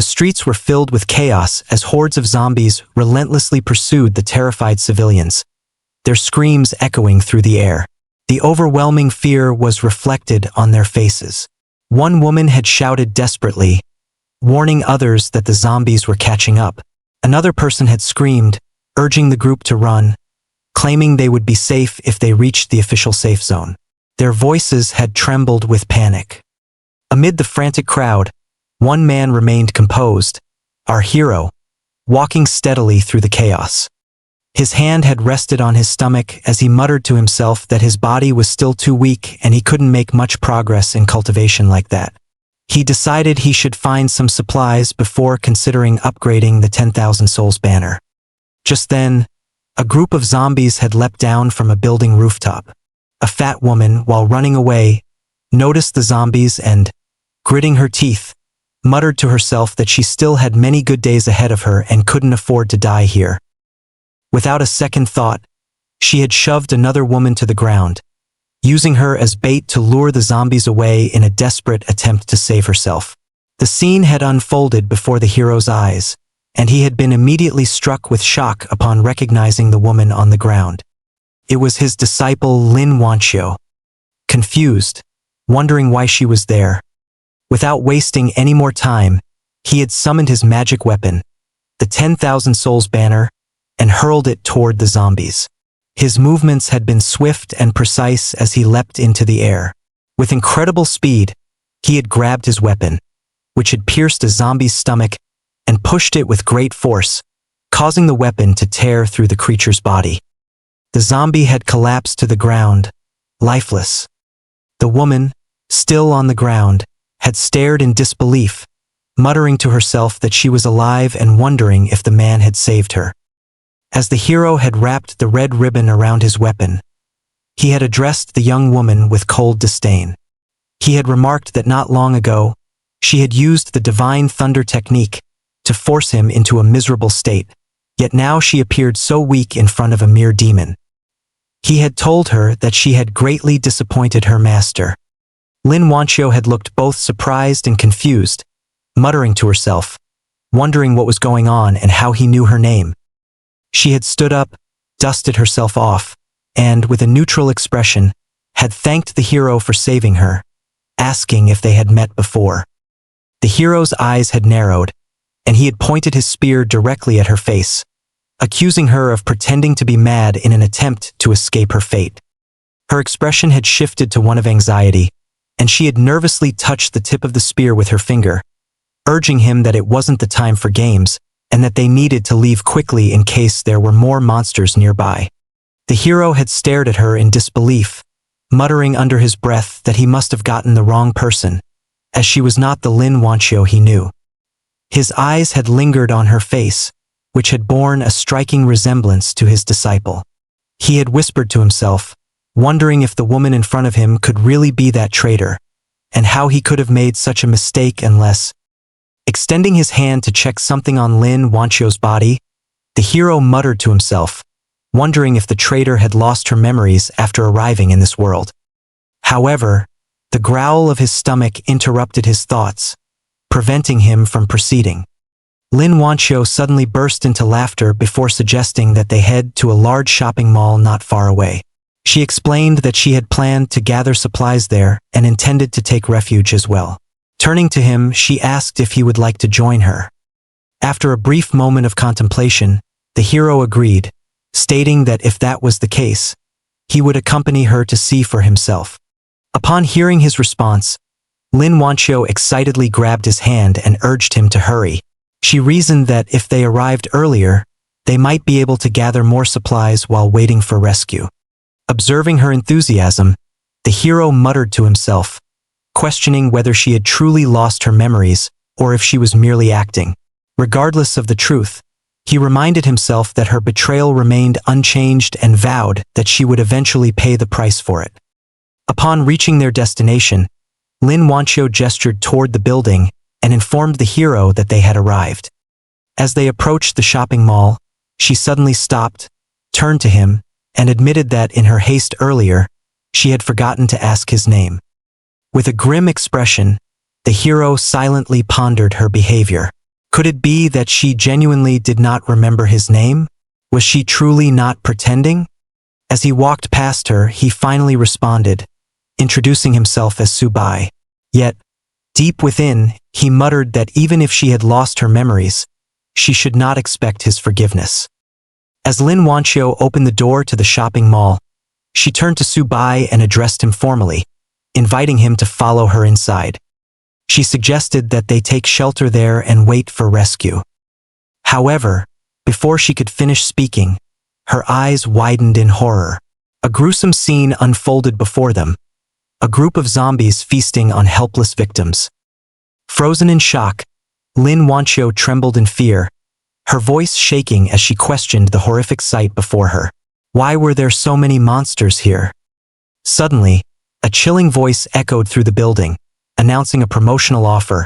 The streets were filled with chaos as hordes of zombies relentlessly pursued the terrified civilians, their screams echoing through the air. The overwhelming fear was reflected on their faces. One woman had shouted desperately, warning others that the zombies were catching up. Another person had screamed, urging the group to run, claiming they would be safe if they reached the official safe zone. Their voices had trembled with panic. Amid the frantic crowd, one man remained composed, our hero, walking steadily through the chaos. His hand had rested on his stomach as he muttered to himself that his body was still too weak and he couldn't make much progress in cultivation like that. He decided he should find some supplies before considering upgrading the 10,000 souls banner. Just then, a group of zombies had leapt down from a building rooftop. A fat woman, while running away, noticed the zombies and, gritting her teeth, muttered to herself that she still had many good days ahead of her and couldn't afford to die here. Without a second thought, she had shoved another woman to the ground, using her as bait to lure the zombies away in a desperate attempt to save herself. The scene had unfolded before the hero's eyes, and he had been immediately struck with shock upon recognizing the woman on the ground. It was his disciple Lin Wanxiu. Confused, wondering why she was there, without wasting any more time, he had summoned his magic weapon, the 10,000 souls banner, and hurled it toward the zombies. His movements had been swift and precise as he leapt into the air. With incredible speed, he had grabbed his weapon, which had pierced a zombie's stomach, and pushed it with great force, causing the weapon to tear through the creature's body. The zombie had collapsed to the ground, lifeless. The woman, still on the ground, had stared in disbelief, muttering to herself that she was alive and wondering if the man had saved her. As the hero had wrapped the red ribbon around his weapon, he had addressed the young woman with cold disdain. He had remarked that not long ago, she had used the divine thunder technique to force him into a miserable state, yet now she appeared so weak in front of a mere demon. He had told her that she had greatly disappointed her master. Lin Wanxiu had looked both surprised and confused, muttering to herself, wondering what was going on and how he knew her name. She had stood up, dusted herself off, and, with a neutral expression, had thanked the hero for saving her, asking if they had met before. The hero's eyes had narrowed, and he had pointed his spear directly at her face, accusing her of pretending to be mad in an attempt to escape her fate. Her expression had shifted to one of anxiety, and she had nervously touched the tip of the spear with her finger, urging him that it wasn't the time for games, and that they needed to leave quickly in case there were more monsters nearby. The hero had stared at her in disbelief, muttering under his breath that he must have gotten the wrong person, as she was not the Lin Wanxiu he knew. His eyes had lingered on her face, which had borne a striking resemblance to his disciple. He had whispered to himself, wondering if the woman in front of him could really be that traitor, and how he could have made such a mistake unless... Extending his hand to check something on Lin Wanxiu's body, the hero muttered to himself, wondering if the traitor had lost her memories after arriving in this world. However, the growl of his stomach interrupted his thoughts, preventing him from proceeding. Lin Wanxiu suddenly burst into laughter before suggesting that they head to a large shopping mall not far away. She explained that she had planned to gather supplies there and intended to take refuge as well. Turning to him, she asked if he would like to join her. After a brief moment of contemplation, the hero agreed, stating that if that was the case, he would accompany her to see for himself. Upon hearing his response, Lin Wanxiu excitedly grabbed his hand and urged him to hurry. She reasoned that if they arrived earlier, they might be able to gather more supplies while waiting for rescue. Observing her enthusiasm, the hero muttered to himself, questioning whether she had truly lost her memories or if she was merely acting. Regardless of the truth, he reminded himself that her betrayal remained unchanged and vowed that she would eventually pay the price for it. Upon reaching their destination, Lin Wanxiu gestured toward the building and informed the hero that they had arrived. As they approached the shopping mall, she suddenly stopped, turned to him, and admitted that in her haste earlier, she had forgotten to ask his name. With a grim expression, the hero silently pondered her behavior. Could it be that she genuinely did not remember his name? Was she truly not pretending? As he walked past her, he finally responded, introducing himself as Subai. Yet, deep within, he muttered that even if she had lost her memories, she should not expect his forgiveness. As Lin Wanqiu opened the door to the shopping mall, she turned to Subai and addressed him formally, inviting him to follow her inside. She suggested that they take shelter there and wait for rescue. However, before she could finish speaking, her eyes widened in horror. A gruesome scene unfolded before them, a group of zombies feasting on helpless victims. Frozen in shock, Lin Wanqiu trembled in fear, her voice shaking as she questioned the horrific sight before her. Why were there so many monsters here? Suddenly, a chilling voice echoed through the building, announcing a promotional offer.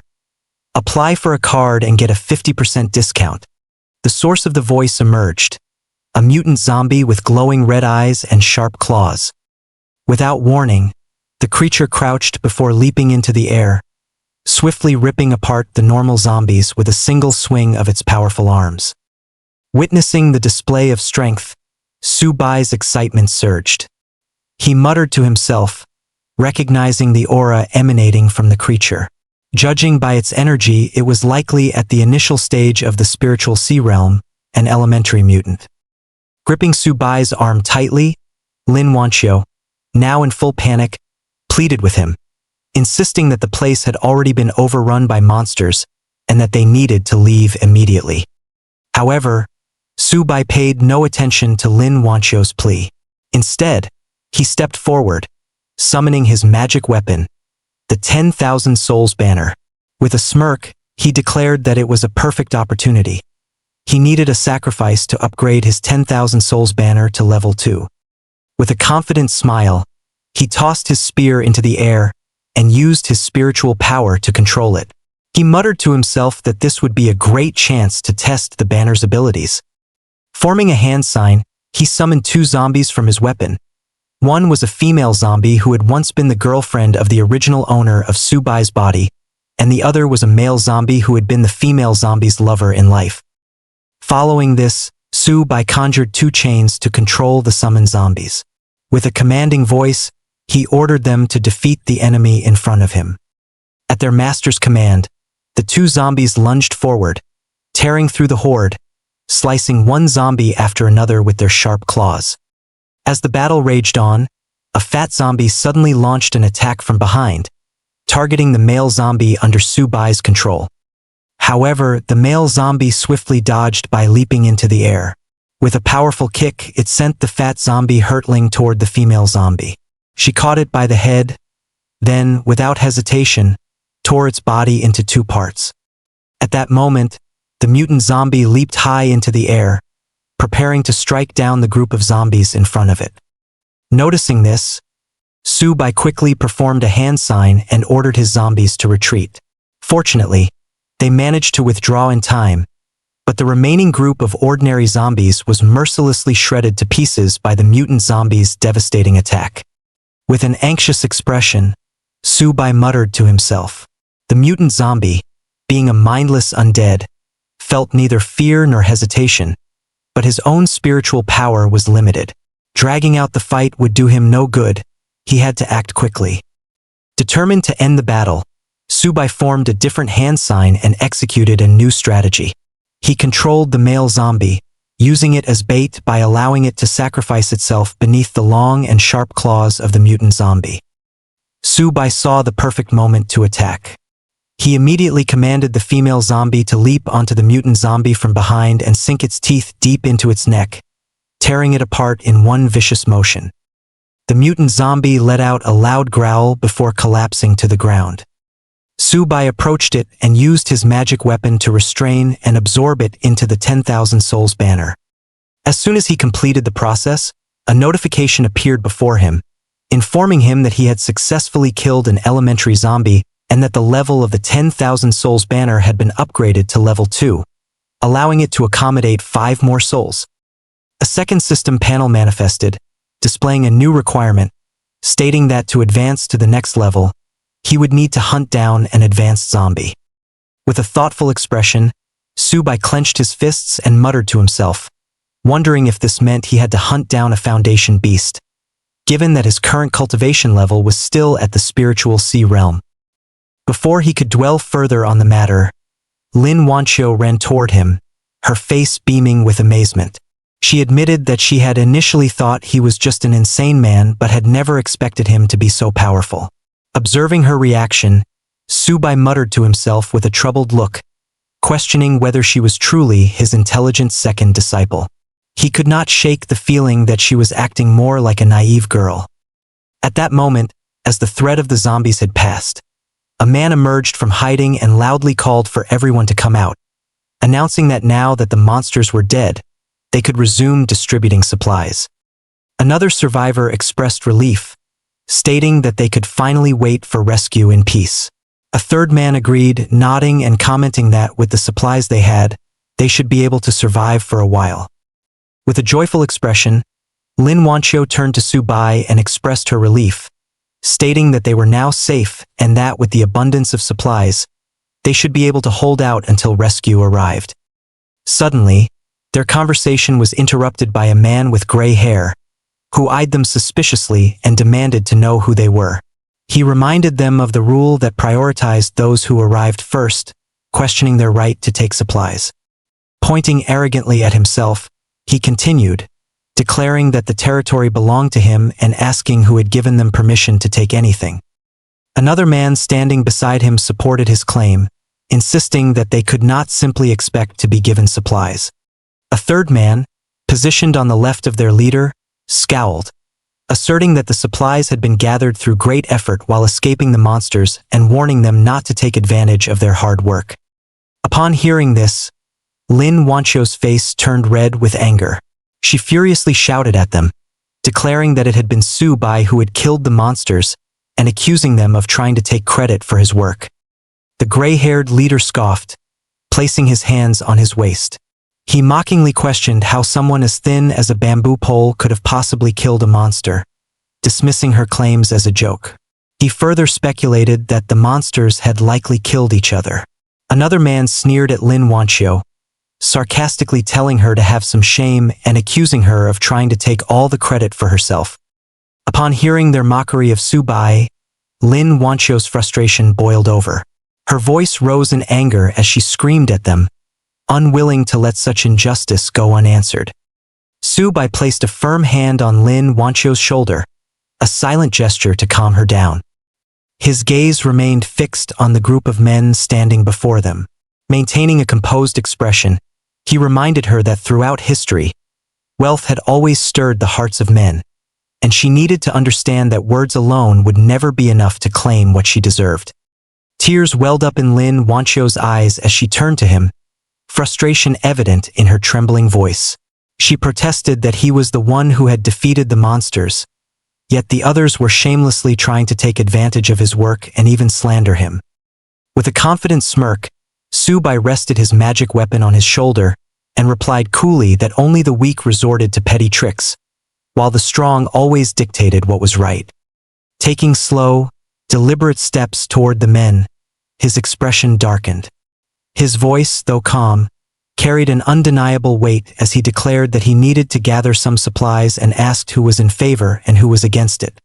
Apply for a card and get a 50% discount. The source of the voice emerged, a mutant zombie with glowing red eyes and sharp claws. Without warning, the creature crouched before leaping into the air, swiftly ripping apart the normal zombies with a single swing of its powerful arms. Witnessing the display of strength, Subai's excitement surged. He muttered to himself, recognizing the aura emanating from the creature. Judging by its energy, it was likely at the initial stage of the spiritual sea realm, an elementary mutant. Gripping Subai's arm tightly, Lin Wanqiu, now in full panic, pleaded with him, insisting that the place had already been overrun by monsters and that they needed to leave immediately. However, Subai paid no attention to Lin Wanqiu's plea. Instead, he stepped forward, summoning his magic weapon, the 10,000 Souls banner. With a smirk, he declared that it was a perfect opportunity. He needed a sacrifice to upgrade his 10,000 Souls banner to level 2. With a confident smile, he tossed his spear into the air and used his spiritual power to control it. He muttered to himself that this would be a great chance to test the banner's abilities. Forming a hand sign, he summoned 2 zombies from his weapon. One was a female zombie who had once been the girlfriend of the original owner of Subai's body, and the other was a male zombie who had been the female zombie's lover in life. Following this, Subai conjured 2 chains to control the summoned zombies. With a commanding voice, he ordered them to defeat the enemy in front of him. At their master's command, the 2 zombies lunged forward, tearing through the horde, slicing one zombie after another with their sharp claws. As the battle raged on, a fat zombie suddenly launched an attack from behind, targeting the male zombie under Subai's control. However, the male zombie swiftly dodged by leaping into the air. With a powerful kick, it sent the fat zombie hurtling toward the female zombie. She caught it by the head, then, without hesitation, tore its body into 2 parts. At that moment, the mutant zombie leaped high into the air, preparing to strike down the group of zombies in front of it. Noticing this, Subai quickly performed a hand sign and ordered his zombies to retreat. Fortunately, they managed to withdraw in time, but the remaining group of ordinary zombies was mercilessly shredded to pieces by the mutant zombie's devastating attack. With an anxious expression, Subai muttered to himself. The mutant zombie, being a mindless undead, felt neither fear nor hesitation, but his own spiritual power was limited. Dragging out the fight would do him no good. He had to act quickly. Determined to end the battle, Subai formed a different hand sign and executed a new strategy. He controlled the male zombie, using it as bait by allowing it to sacrifice itself beneath the long and sharp claws of the mutant zombie. Subai saw the perfect moment to attack. He immediately commanded the female zombie to leap onto the mutant zombie from behind and sink its teeth deep into its neck, tearing it apart in one vicious motion. The mutant zombie let out a loud growl before collapsing to the ground. Subai approached it and used his magic weapon to restrain and absorb it into the 10,000 Souls banner. As soon as he completed the process, a notification appeared before him, informing him that he had successfully killed an elementary zombie and that the level of the 10,000 Souls banner had been upgraded to level 2, allowing it to accommodate 5 more souls. A second system panel manifested, displaying a new requirement, stating that to advance to the next level, he would need to hunt down an advanced zombie. With a thoughtful expression, Subai clenched his fists and muttered to himself, wondering if this meant he had to hunt down a foundation beast, given that his current cultivation level was still at the spiritual sea realm. Before he could dwell further on the matter, Lin Wanqiu ran toward him, her face beaming with amazement. She admitted that she had initially thought he was just an insane man but had never expected him to be so powerful. Observing her reaction, Subai muttered to himself with a troubled look, questioning whether she was truly his intelligent second disciple. He could not shake the feeling that she was acting more like a naive girl. At that moment, as the threat of the zombies had passed, a man emerged from hiding and loudly called for everyone to come out, announcing that now that the monsters were dead, they could resume distributing supplies. Another survivor expressed relief, stating that they could finally wait for rescue in peace. A third man agreed, nodding and commenting that with the supplies they had, they should be able to survive for a while. With a joyful expression, Lin Wanqiu turned to Subai and expressed her relief, stating that they were now safe and that with the abundance of supplies, they should be able to hold out until rescue arrived. Suddenly, their conversation was interrupted by a man with gray hair, who eyed them suspiciously and demanded to know who they were. He reminded them of the rule that prioritized those who arrived first, questioning their right to take supplies. Pointing arrogantly at himself, he continued, declaring that the territory belonged to him and asking who had given them permission to take anything. Another man standing beside him supported his claim, insisting that they could not simply expect to be given supplies. A third man, positioned on the left of their leader, scowled, asserting that the supplies had been gathered through great effort while escaping the monsters and warning them not to take advantage of their hard work. Upon hearing this, Lin Wanqiu's face turned red with anger. She furiously shouted at them, declaring that it had been Subai who had killed the monsters and accusing them of trying to take credit for his work. The gray-haired leader scoffed, placing his hands on his waist. He mockingly questioned how someone as thin as a bamboo pole could have possibly killed a monster, dismissing her claims as a joke. He further speculated that the monsters had likely killed each other. Another man sneered at Lin Wanqiu, sarcastically telling her to have some shame and accusing her of trying to take all the credit for herself. Upon hearing their mockery of Subai, Lin Wanqiu's frustration boiled over. Her voice rose in anger as she screamed at them, unwilling to let such injustice go unanswered. Subai placed a firm hand on Lin Wanqiu's shoulder, a silent gesture to calm her down. His gaze remained fixed on the group of men standing before them. Maintaining a composed expression, he reminded her that throughout history, wealth had always stirred the hearts of men, and she needed to understand that words alone would never be enough to claim what she deserved. Tears welled up in Lin Wanqiu's eyes as she turned to him, frustration evident in her trembling voice. She protested that he was the one who had defeated the monsters, yet the others were shamelessly trying to take advantage of his work and even slander him. With a confident smirk, Subai rested his magic weapon on his shoulder and replied coolly that only the weak resorted to petty tricks, while the strong always dictated what was right. Taking slow, deliberate steps toward the men, his expression darkened. His voice, though calm, carried an undeniable weight as he declared that he needed to gather some supplies and asked who was in favor and who was against it.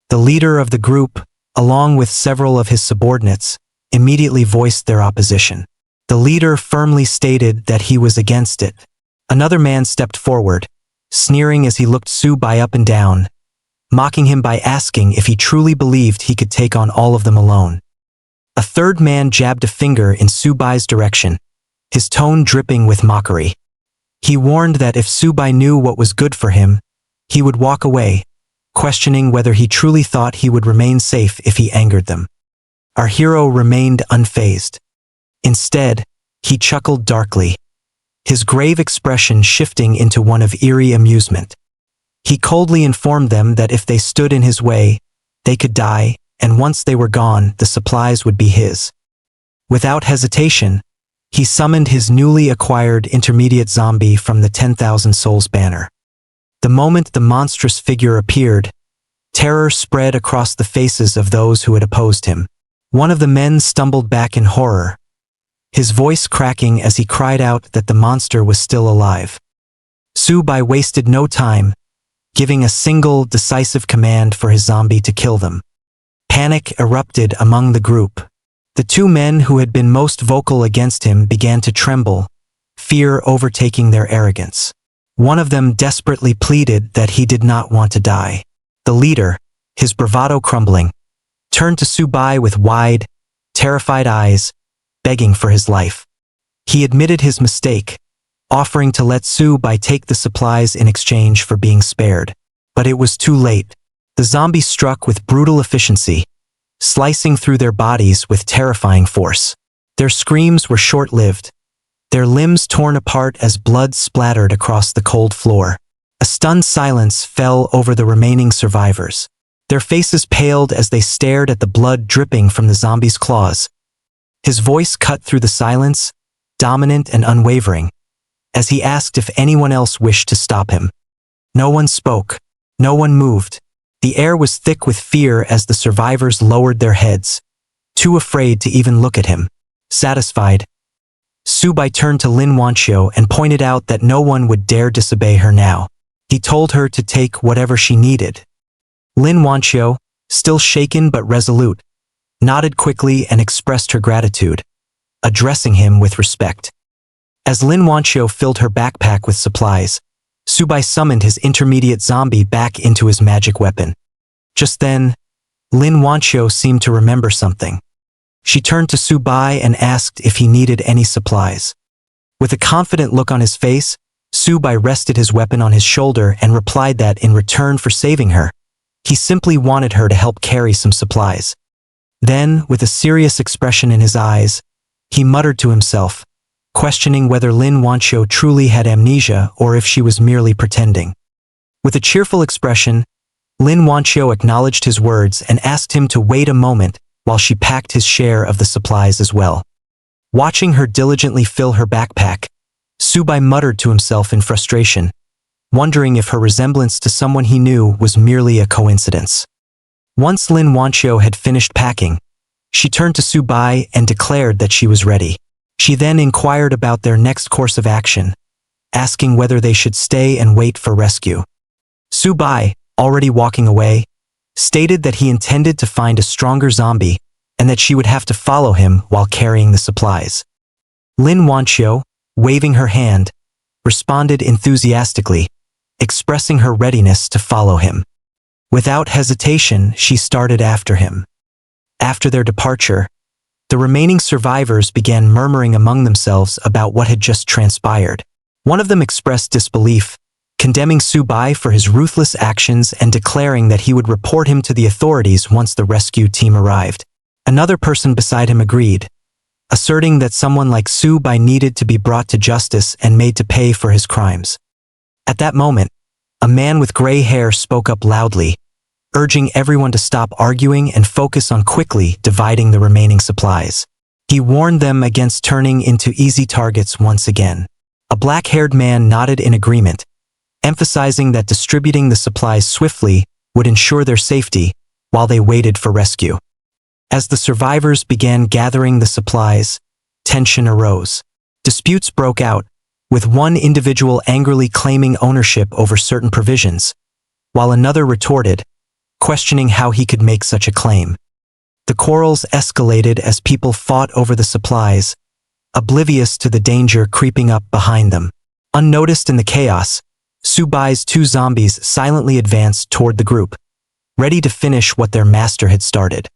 The leader of the group, along with several of his subordinates, immediately voiced their opposition. The leader firmly stated that he was against it. Another man stepped forward, sneering as he looked Subai up and down, mocking him by asking if he truly believed he could take on all of them alone. A third man jabbed a finger in Subai's direction, his tone dripping with mockery. He warned that if Subai knew what was good for him, he would walk away, questioning whether he truly thought he would remain safe if he angered them. Our hero remained unfazed. Instead, he chuckled darkly, his grave expression shifting into one of eerie amusement. He coldly informed them that if they stood in his way, they could die, and once they were gone, the supplies would be his. Without hesitation, he summoned his newly acquired intermediate zombie from the 10,000 Souls banner. The moment the monstrous figure appeared, terror spread across the faces of those who had opposed him. One of the men stumbled back in horror, his voice cracking as he cried out that the monster was still alive. Su-bai wasted no time, giving a single, decisive command for his zombie to kill them. Panic erupted among the group. The two men who had been most vocal against him began to tremble, fear overtaking their arrogance. One of them desperately pleaded that he did not want to die. The leader, his bravado crumbling, turned to Su-bai with wide, terrified eyes, begging for his life. He admitted his mistake, offering to let Su-bai take the supplies in exchange for being spared. But it was too late. The zombies struck with brutal efficiency, slicing through their bodies with terrifying force. Their screams were short-lived, their limbs torn apart as blood splattered across the cold floor. A stunned silence fell over the remaining survivors. Their faces paled as they stared at the blood dripping from the zombie's claws. His voice cut through the silence, dominant and unwavering, as he asked if anyone else wished to stop him. No one spoke. No one moved. The air was thick with fear as the survivors lowered their heads, too afraid to even look at him. Satisfied, Su-bai turned to Lin Wanxiu and pointed out that no one would dare disobey her now. He told her to take whatever she needed. Lin Wanxiu, still shaken but resolute, nodded quickly and expressed her gratitude, addressing him with respect. As Lin Wanxiu filled her backpack with supplies, Su-bai summoned his intermediate zombie back into his magic weapon. Just then, Lin Wanxiu seemed to remember something. She turned to Su-bai and asked if he needed any supplies. With a confident look on his face, Su-bai rested his weapon on his shoulder and replied that in return for saving her, he simply wanted her to help carry some supplies. Then, with a serious expression in his eyes, he muttered to himself, questioning whether Lin Wanxiu truly had amnesia or if she was merely pretending. With a cheerful expression, Lin Wanxiu acknowledged his words and asked him to wait a moment while she packed his share of the supplies as well. Watching her diligently fill her backpack, Su-bai muttered to himself in frustration, wondering if her resemblance to someone he knew was merely a coincidence. Once Lin Wanxiu had finished packing, she turned to Su-bai and declared that she was ready. She then inquired about their next course of action, asking whether they should stay and wait for rescue. Su-bai, already walking away, stated that he intended to find a stronger zombie and that she would have to follow him while carrying the supplies. Lin Wanxiu, waving her hand, responded enthusiastically, expressing her readiness to follow him. Without hesitation, she started after him. After their departure, the remaining survivors began murmuring among themselves about what had just transpired. One of them expressed disbelief, condemning Su-bai for his ruthless actions and declaring that he would report him to the authorities once the rescue team arrived. Another person beside him agreed, asserting that someone like Su-bai needed to be brought to justice and made to pay for his crimes. At that moment, a man with gray hair spoke up loudly, urging everyone to stop arguing and focus on quickly dividing the remaining supplies. He warned them against turning into easy targets once again. A black-haired man nodded in agreement, emphasizing that distributing the supplies swiftly would ensure their safety while they waited for rescue. As the survivors began gathering the supplies, tension arose. Disputes broke out, with one individual angrily claiming ownership over certain provisions, while another retorted, questioning how he could make such a claim. The quarrels escalated as people fought over the supplies, oblivious to the danger creeping up behind them. Unnoticed in the chaos, Su-bai's two zombies silently advanced toward the group, ready to finish what their master had started.